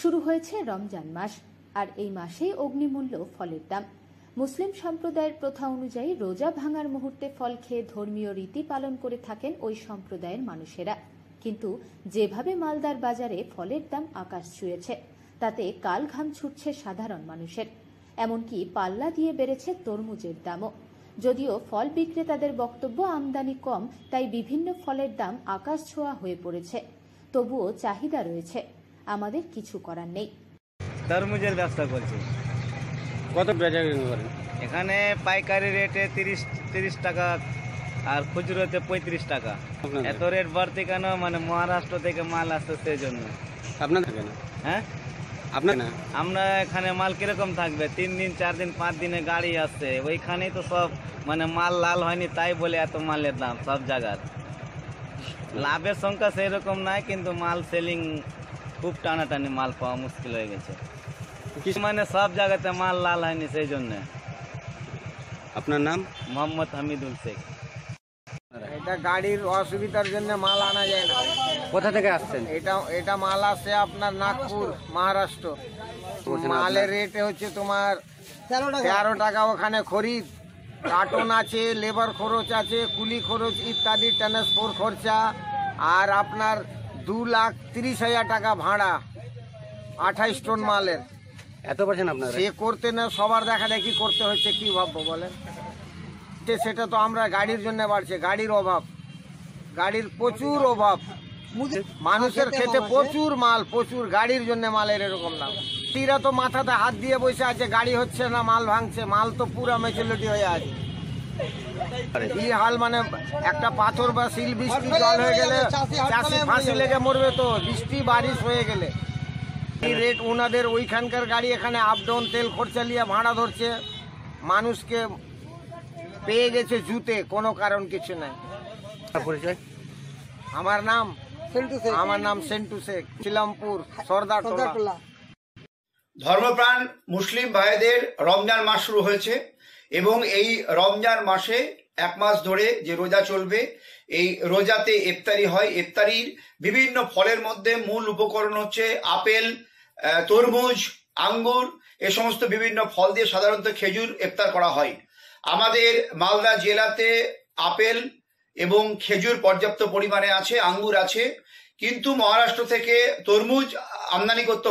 শুরু হয়েছে রমজান মাস, আর এই মাসেই অগ্নিমূল্য ফলের দাম। মুসলিম সম্প্রদায়ের প্রথা অনুযায়ী রোজা ভাঙার মুহূর্তে ফল খেয়ে ধর্মীয় রীতি পালন করে থাকেন ওই সম্প্রদায়ের মানুষেরা। কিন্তু যেভাবে মালদার বাজারে ফলের দাম আকাশ ছুঁয়েছে, তাতে কাল ঘাম ছুটছে সাধারণ মানুষের। এমনকি পাল্লা দিয়ে বেড়েছে তরমুজের দামও। যদিও ফল বিক্রেতাদের বক্তব্য আমদানি কম, তাই বিভিন্ন ফলের দাম আকাশ ছোঁয়া হয়ে পড়েছে। তবুও চাহিদা রয়েছে, আমাদের কিছু করার নেই। তরমুজের ব্যবসা করছি। কত বেচা বিক্রি করেন? এখানে পাইকারি রেটে 30 টাকা আর খুচরোতে 35 টাকা। এত রেট বাড়তি কেন? মানে মহারাষ্ট্র থেকে মাল আসছে সেই জন্য। আপনার থাকে না? হ্যাঁ, আপনার না? আমরা এখানে মাল কিরকম থাকবে? 3 দিন 4 দিন 5 দিনে গাড়ি আসছে, ওইখানেই তো সব মানে মাল লাল হয়নি, তাই বলে এত মালের দাম সব জায়গার। লাভের সংখ্যা সেই রকম নাই, কিন্তু মাল সেলিং খুব টানাটানি, মাল পাওয়া মুশকিল হয়ে গেছে। মানে সব জায়গাতে মাল লাল হয়নি সেই জন্য। আপনার নাম? মোহাম্মদ হামিদুল শেখ। এটা গাড়ির অসুবিধার জন্য মাল আনা যায় না। কোথা থেকে আসছেন? এটা মাল আসে আপনার নাগপুর, মহারাষ্ট্র। মালের রেট হচ্ছে তোমার 13 টাকা ওখানে খরিদ, কার্টন আছে, লেবার খরচ আছে, কুলি খরচ ইত্যাদি, ট্রান্সপোর্ট খরচা, আর আপনার 2,30,000 টাকা ভাড়া 28 টন মালের। এত পারছেন আপনারা? সে করতে না, সবার দেখা দেখি করতে হচ্ছে, কি ভাববো বলেন? সেটা তো আমরা গাড়ির জন্য বাড়ছে, গাড়ির অভাব, গাড়ির প্রচুর অভাব, মানুষের খেতে প্রচুর মাল, প্রচুর গাড়ির জন্য মালের এরকম দাম। তীরা তো মাথাতে হাত দিয়ে বসে আছে, গাড়ি হচ্ছে না, মাল ভাঙছে, মাল তো পুরা মেচুরিটি হয়ে আছে। এই হাল, মানে একটা পাথর বা শিল বৃষ্টি জল হয়ে গেলে চাষি ফাঁসি লেগে মরবে, তো বৃষ্টি বারিশ হয়ে গেলে। এই রেট ওনাদের ওইখানকার গাড়ি এখানে আপ ডাউন, তেল খরচা নিয়ে ভাড়া ধরছে, মানুষকে পেয়ে গেছে জুতে, কোনো কারণ কিছু নাই। পরিচয়? আমার নাম সেন্টু শেখ, শিলামপুর সর্দার টোলা। ধর্মপ্রাণ মুসলিম ভাইদের রমজান মাস শুরু হয়েছে এবং এই রমজান মাসে 1 মাস ধরে যে রোজা চলবে, এই রোজাতে ইফতারি হয়। ইফতারির বিভিন্ন ফলের মধ্যে মূল উপকরণ হচ্ছে আপেল, তরমুজ, আঙ্গুর, এ সমস্ত বিভিন্ন ফল দিয়ে সাধারণত খেজুর ইফতার করা হয়। আমাদের মালদা জেলাতে আপেল এবং খেজুর পর্যাপ্ত পরিমাণে আছে, আঙ্গুর আছে, কিন্তু মহারাষ্ট্র থেকে তরমুজ আমদানি করতে